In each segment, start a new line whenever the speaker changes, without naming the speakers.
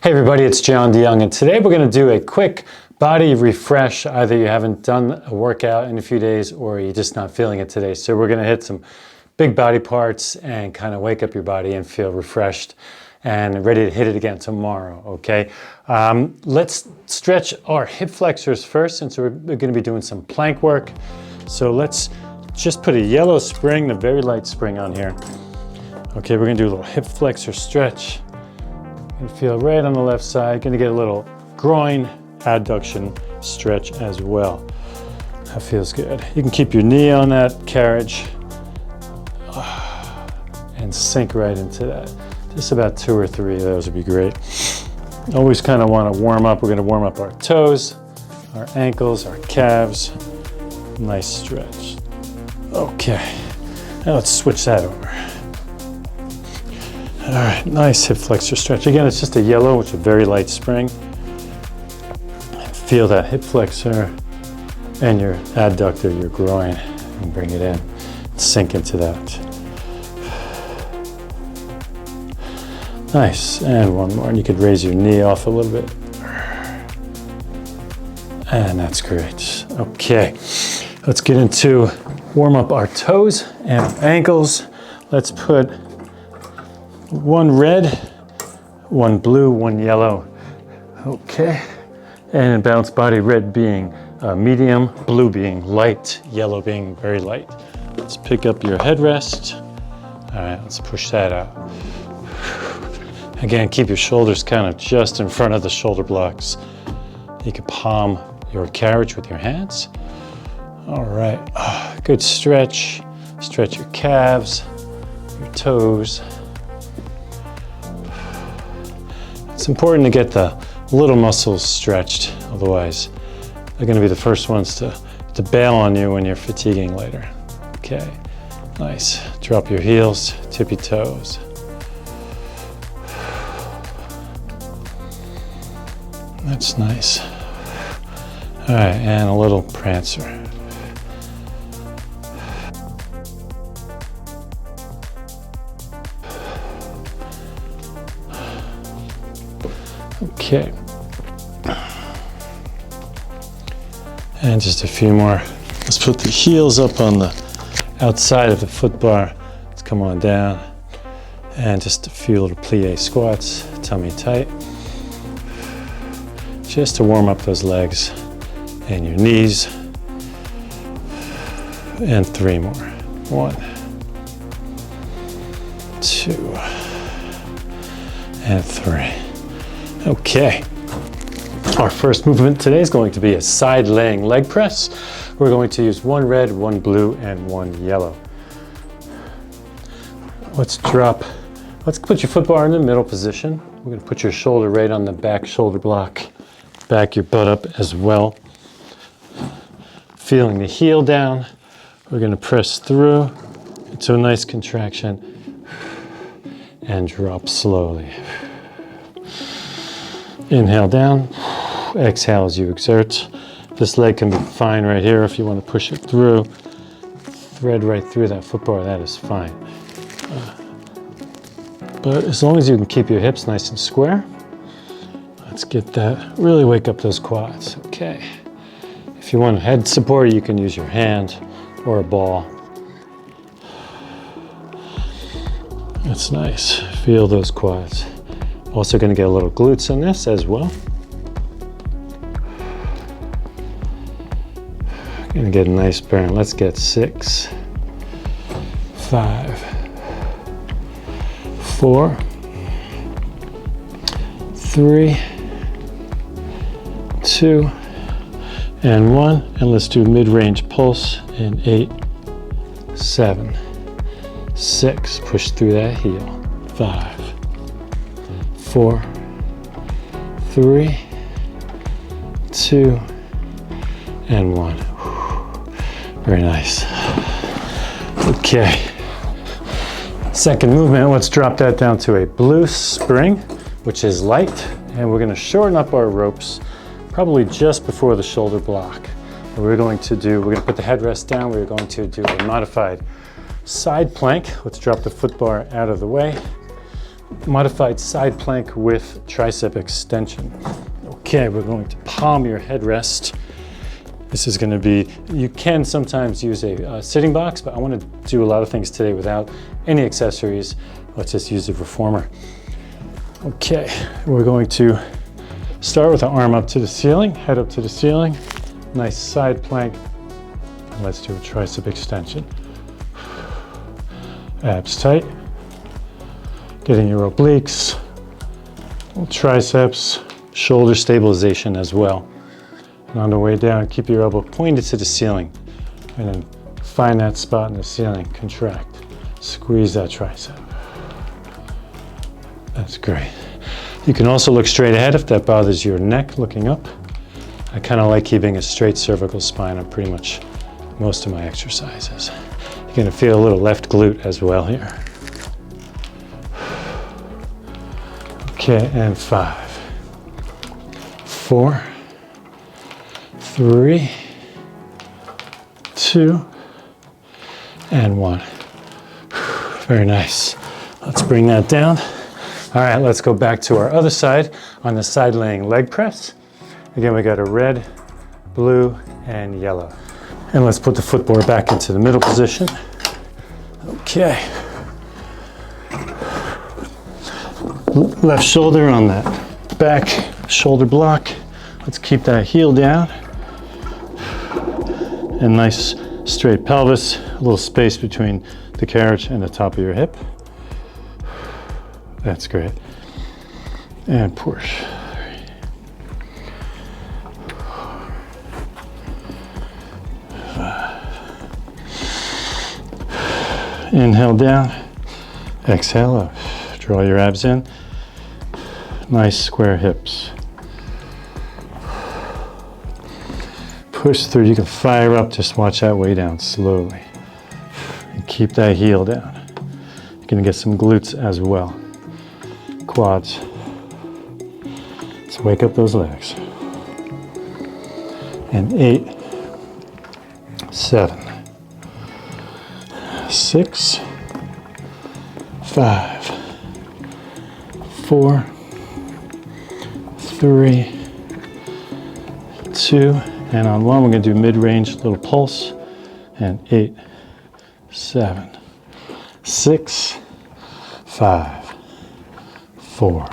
Hey everybody, it's John DeYoung, and today we're going to do a quick body refresh. Either you haven't done a workout in a few days or you're just not feeling it today. So we're going to hit some big body parts and kind of wake up your body and feel refreshed and ready to hit it again tomorrow, okay? Let's stretch our hip flexors first, since we're going to be doing some plank work. So let's just put a yellow spring, a very light spring on here. Okay, we're going to do a little hip flexor stretch. And feel right on the left side. Going to get a little groin adduction stretch as well. That feels good. You can keep your knee on that carriage and sink right into that. Just about 2 or 3 of those would be great. Always kind of want to warm up. We're going to warm up our toes, our ankles, our calves. Nice stretch. Okay, now let's switch that over. All right, nice hip flexor stretch. Again, it's just a yellow, which is a very light spring. Feel that hip flexor and your adductor, your groin, and bring it in. Sink into that. Nice, and one more. And you could raise your knee off a little bit. And that's great. Okay, let's get into warm up our toes and ankles. Let's put 1 red, 1 blue, 1 yellow. Okay, and bounce body, red being medium, blue being light, yellow being very light. Let's pick up your headrest. All right, let's push that out. Again, keep your shoulders kind of just in front of the shoulder blocks. You can palm your carriage with your hands. All right, good stretch. Stretch your calves, your toes. It's important to get the little muscles stretched, otherwise they're going to be the first ones to bail on you when you're fatiguing later. Okay, nice. Drop your heels, tippy toes. That's nice. All right, and a little prancer. Okay, and just a few more. Let's put the heels up on the outside of the foot bar. Let's come on down, and just a few little plie squats, tummy tight, just to warm up those legs and your knees. And 3 more. 1, 2, and 3. Okay, our first movement today is going to be a side laying leg press. We're going to use 1 red, 1 blue, and 1 yellow. Let's put your foot bar in the middle position. We're going to put your shoulder right on the back shoulder block. Back your butt up as well. Feeling the heel down. We're going to press through into a nice contraction and drop slowly. Inhale down, exhale as you exert. This leg can be fine right here if you want to push it through. Thread right through that foot bar, that is fine. But as long as you can keep your hips nice and square, let's get that, really wake up those quads. Okay. If you want head support, you can use your hand or a ball. That's nice. Feel those quads. Also going to get a little glutes in this as well. Going to get a nice burn. Let's get 6, 5, 4, 3, 2, and 1. And let's do mid-range pulse in 8, 7, 6. Push through that heel. 5, 4, 3, 2, and 1. Very nice. Okay. Second movement, let's drop that down to a blue spring, which is light, and we're going to shorten up our ropes probably just before the shoulder block. And we're going to put the headrest down. We're going to do a modified side plank. Let's drop the foot bar out of the way. modified side plank with tricep extension. Okay, we're going to palm your headrest. This is going to be, you can sometimes use a sitting box, but I want to do a lot of things today without any accessories. Let's just use the reformer. Okay, we're going to start with the arm up to the ceiling, head up to the ceiling, nice side plank, and let's do a tricep extension. Abs tight, getting your obliques, triceps, shoulder stabilization as well. And on the way down, keep your elbow pointed to the ceiling, and then find that spot in the ceiling, contract, squeeze that tricep. That's great. You can also look straight ahead if that bothers your neck, looking up. I kind of like keeping a straight cervical spine on pretty much most of my exercises. You're going to feel a little left glute as well here. Okay, and 5, 4, 3, 2, and 1. Very nice. Let's bring that down. All right, let's go back to our other side on the side laying leg press. Again, we got a red, blue, and yellow. And let's put the footboard back into the middle position. Okay. Left shoulder on that back shoulder block. Let's keep that heel down. And nice straight pelvis, a little space between the carriage and the top of your hip. That's great. And push. Inhale down, exhale up. Draw your abs in. Nice square hips. Push through. You can fire up, just watch that way down slowly. And keep that heel down. You're gonna get some glutes as well. Quads. Let's wake up those legs. And 8, 7, 6, 5, 4, 3, 2, and on 1 we're going to do mid-range little pulse. And 8, 7, 6, 5, 4,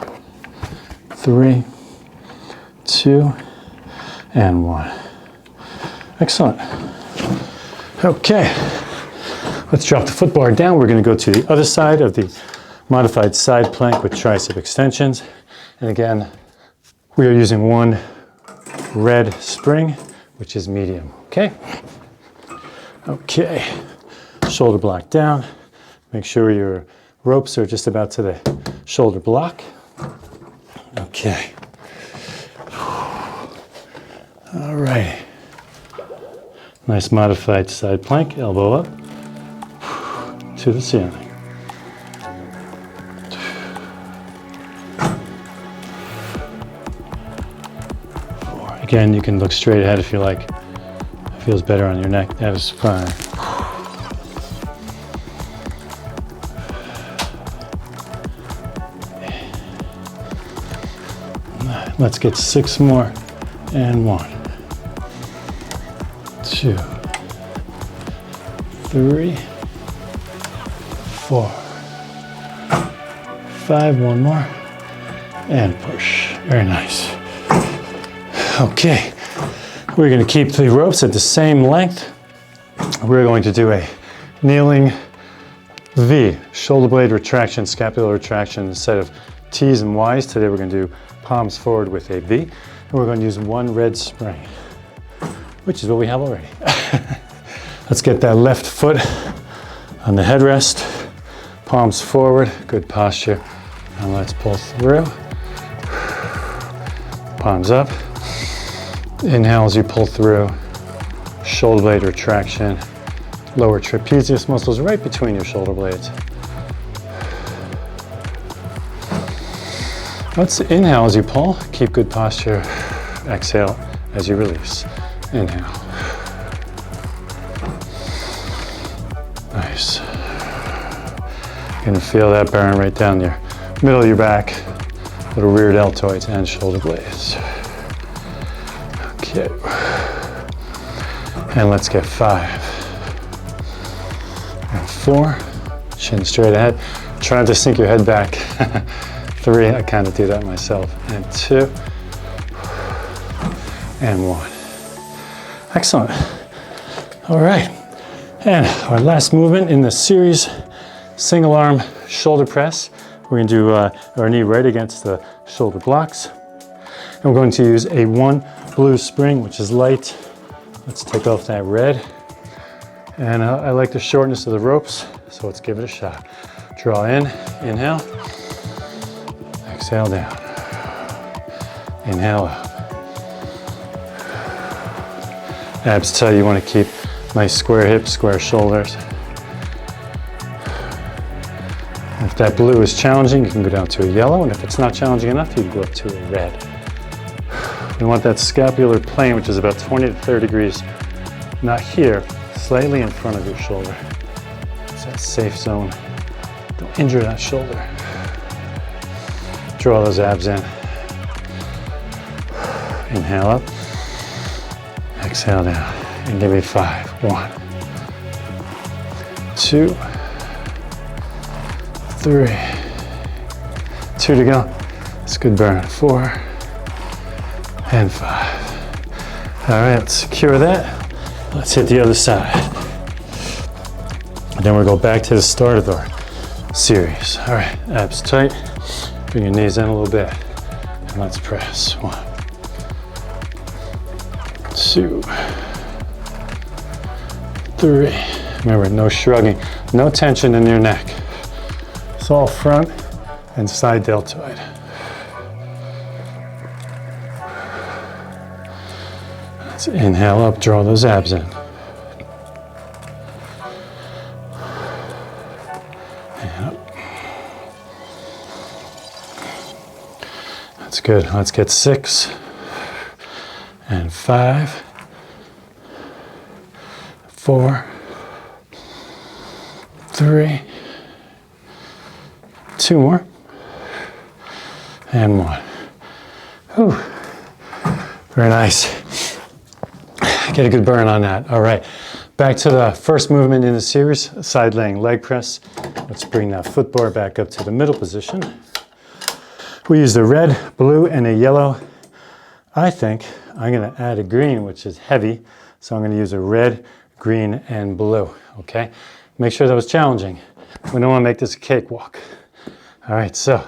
3, 2, and 1. Excellent. Okay, let's drop the footbar down. We're going to go to the other side of the modified side plank with tricep extensions. And again, we are using one red spring, which is medium. Okay. Okay. Shoulder block down. Make sure your ropes are just about to the shoulder block. Okay. All right. Nice modified side plank, elbow up to the ceiling. Again, you can look straight ahead if you like. It feels better on your neck. That is fine. Let's get 6 more. And 1, 2, 3, 4, 5, 1 more, and push. Very nice. Okay, we're going to keep the ropes at the same length. We're going to do a kneeling V, shoulder blade retraction, scapular retraction, instead of T's and Y's. Today we're going to do palms forward with a V. And we're going to use one red spring, which is what we have already. Let's get that left foot on the headrest, palms forward, good posture. And let's pull through. Palms up. Inhale as you pull through. Shoulder blade retraction. Lower trapezius muscles right between your shoulder blades. Let's inhale as you pull. Keep good posture. Exhale as you release. Inhale. Nice. You're gonna feel that burn right down your middle of your back, little rear deltoids and shoulder blades. Okay. And let's get 5 and 4, chin straight ahead. Try not to sink your head back. 3, I kind of do that myself. And 2, and 1. Excellent. All right. And our last movement in the series, single arm shoulder press. We're going to do our knee right against the shoulder blocks. And we're going to use a 1 blue spring, which is light. Let's take off that red. And I like the shortness of the ropes, so let's give it a shot. Draw in, inhale, exhale down, inhale up. Abs tight, you want to keep nice square hips, square shoulders. If that blue is challenging, you can go down to a yellow, and if it's not challenging enough, you can go up to a red. We want that scapular plane, which is about 20 to 30 degrees, not here, slightly in front of your shoulder. It's that safe zone. Don't injure that shoulder. Draw those abs in. Inhale up. Exhale down. And give me 5. 1, 2, 3. 2 to go. It's a good burn. 4 and 5. All right, let's secure that. Let's hit the other side. And then we'll go back to the start of our series. All right, abs tight. Bring your knees in a little bit. And let's press. 1, 2, 3. Remember, no shrugging, no tension in your neck. It's all front and side deltoid. Let's inhale up, draw those abs in. And up. That's good. Let's get 6 and 5, 4, 3, 2 more, and 1. Whew. Very nice. Get a good burn on that. All right, back to the first movement in the series, side laying leg press. Let's bring that foot bar back up to the middle position. We used a red, blue, and a yellow. I think I'm going to add a green, which is heavy, so I'm going to use a red, green, and blue, okay? Make sure that was challenging. We don't want to make this a cakewalk. All right, so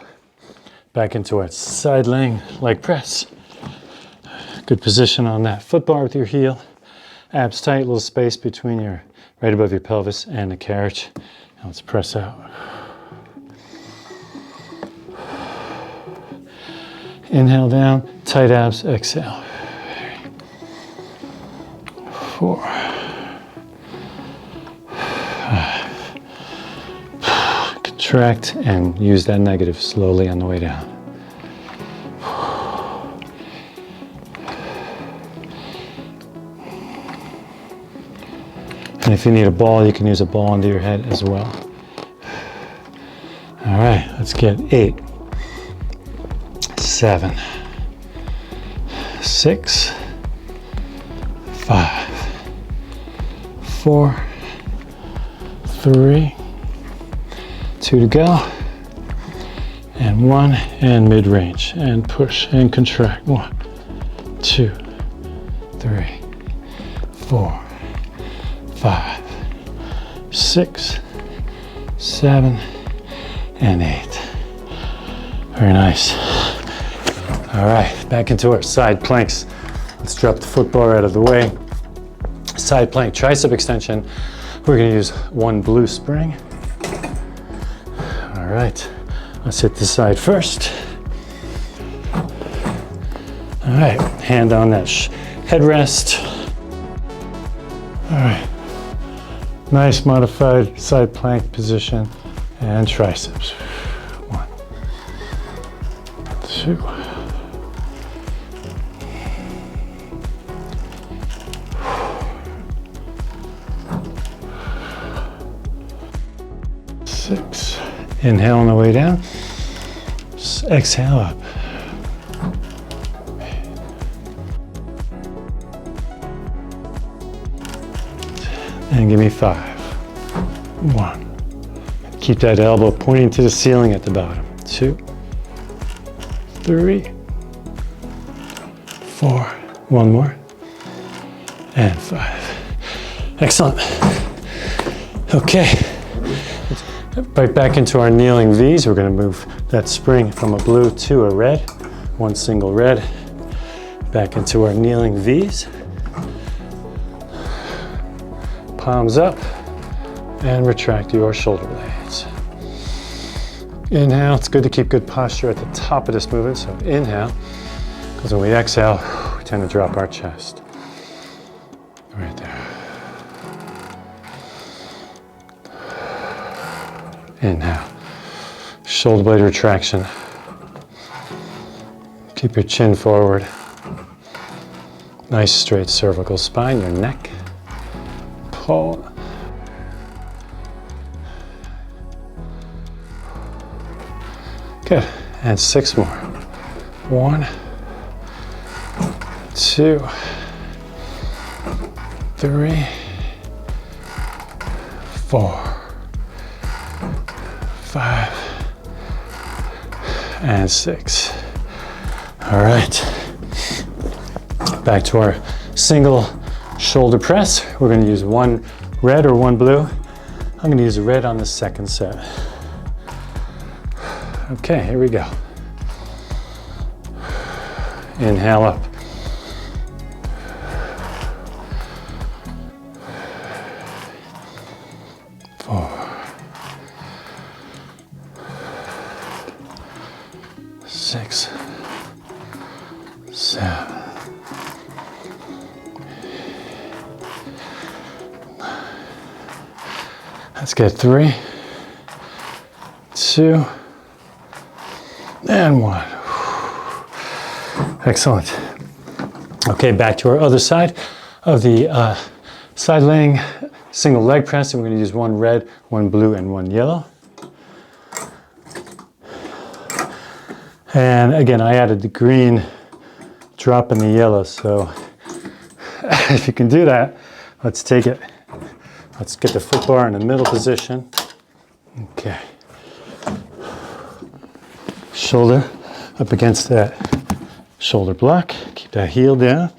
back into our side laying leg press. Good position on that foot bar with your heel. Abs tight, little space between your, right above your pelvis and the carriage. Now let's press out. Inhale down, tight abs, exhale. 4, 5. Contract and use that negative slowly on the way down. And if you need a ball, you can use a ball under your head as well. All right, let's get 8, 7, 6, 5, 4, 3, 2 to go, and 1, and mid-range, and push and contract. 1, 2, 3, 4, 5, 6, 7, and 8. Very nice. All right, back into our side planks. Let's drop the foot bar out of the way. Side plank tricep extension. We're going to use 1 blue spring. All right, let's hit the side first. All right, hand on that headrest. All right, nice modified side plank position and triceps. 1, 2. 6. Inhale on the way down. Exhale up. And give me 5. 1. Keep that elbow pointing to the ceiling at the bottom. 2, 3, 4. One more. And 5. Excellent. Okay. Right back into our kneeling V's. We're going to move that spring from a blue to a red. One single red. Back into our kneeling V's. Palms up and retract your shoulder blades. Inhale. It's good to keep good posture at the top of this movement. So inhale, because when we exhale, we tend to drop our chest. Right there. Inhale. Shoulder blade retraction. Keep your chin forward. Nice straight cervical spine, your neck. Pull. Good. And 6 more. 1, 2, 3, 4, 5, and 6. All right. Back to our single shoulder press. We're going to use one red or one blue. I'm going to use red on the second set. Okay, here we go. Inhale up. Six, 7. Let's get 3, 2, and 1. Excellent. Okay, back to our other side of the side laying single leg press. And we're going to use one red, one blue, and one yellow. And again, I added the green, drop in the yellow. So if you can do that, let's take it. Let's get the foot bar in the middle position. Okay. Shoulder up against that shoulder block. Keep that heel down.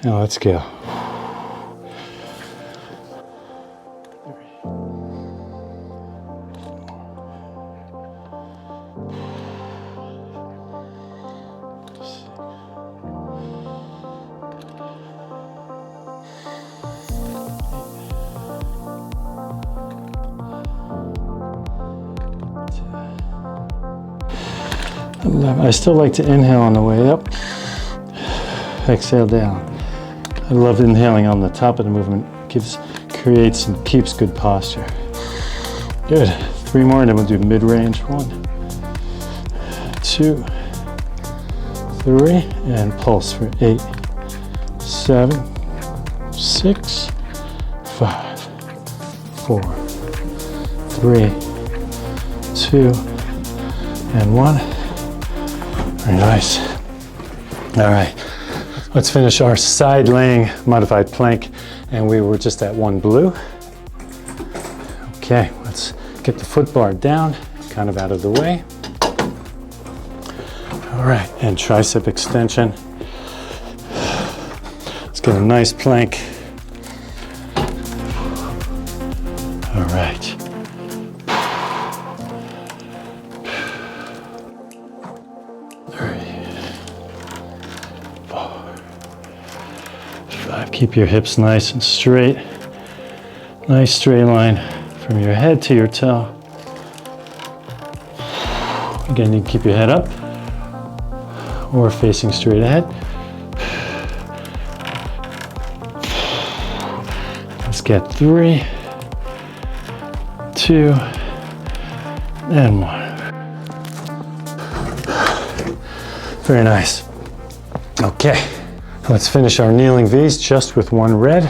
Now let's go. I still like to inhale on the way up, exhale down. I love inhaling on the top of the movement. Creates and keeps good posture. Good. 3 more, and then we'll do mid-range. 1, 2, 3, and pulse for 8, 7, 6, 5, 4, 3, 2, and 1. Very nice. All right, let's finish our side laying modified plank, and we were just at one blue. Okay, let's get the foot bar down, kind of out of the way. All right, and tricep extension. Let's get a nice plank. All right. 5. Keep your hips nice and straight. Nice straight line from your head to your toe. Again, you can keep your head up or facing straight ahead. Let's get 3, 2, and 1. Very nice. Okay. Let's finish our kneeling V's just with one red.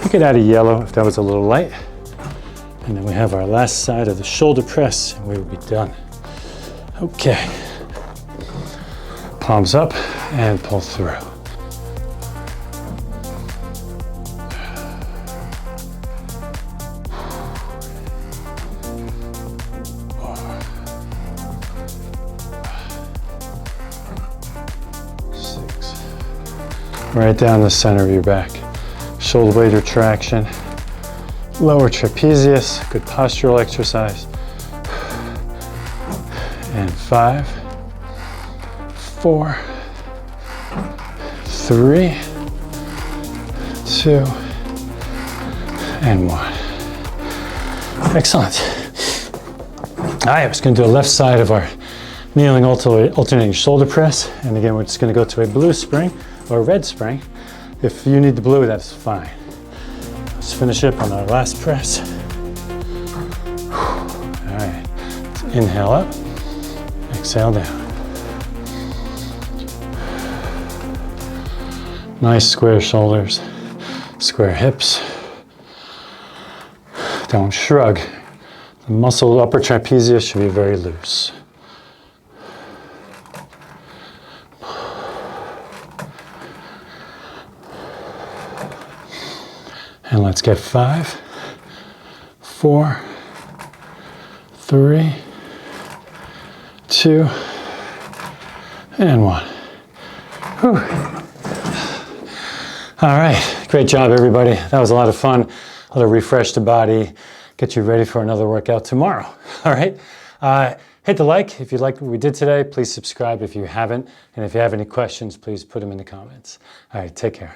You could add a yellow if that was a little light. And then we have our last side of the shoulder press, and we will be done. Okay. Palms up and pull through. Right down the center of your back. Shoulder blade retraction. Lower trapezius, good postural exercise. And 5, 4, 3, 2, and 1. Excellent. All right, we're just going to do a left side of our kneeling alternating shoulder press. And again, we're just going to go to a blue spring or red spring. If you need the blue, that's fine. Let's finish up on our last press. All right, let's inhale up, exhale down. Nice square shoulders, square hips. Don't shrug. The muscle upper trapezius should be very loose. And let's get 5, 4, 3, 2, and 1. Whew. All right, great job everybody. That was a lot of fun. I'll refresh the body, get you ready for another workout tomorrow. All right, hit the like if you liked what we did today. Please subscribe if you haven't. And if you have any questions, please put them in the comments. All right, take care.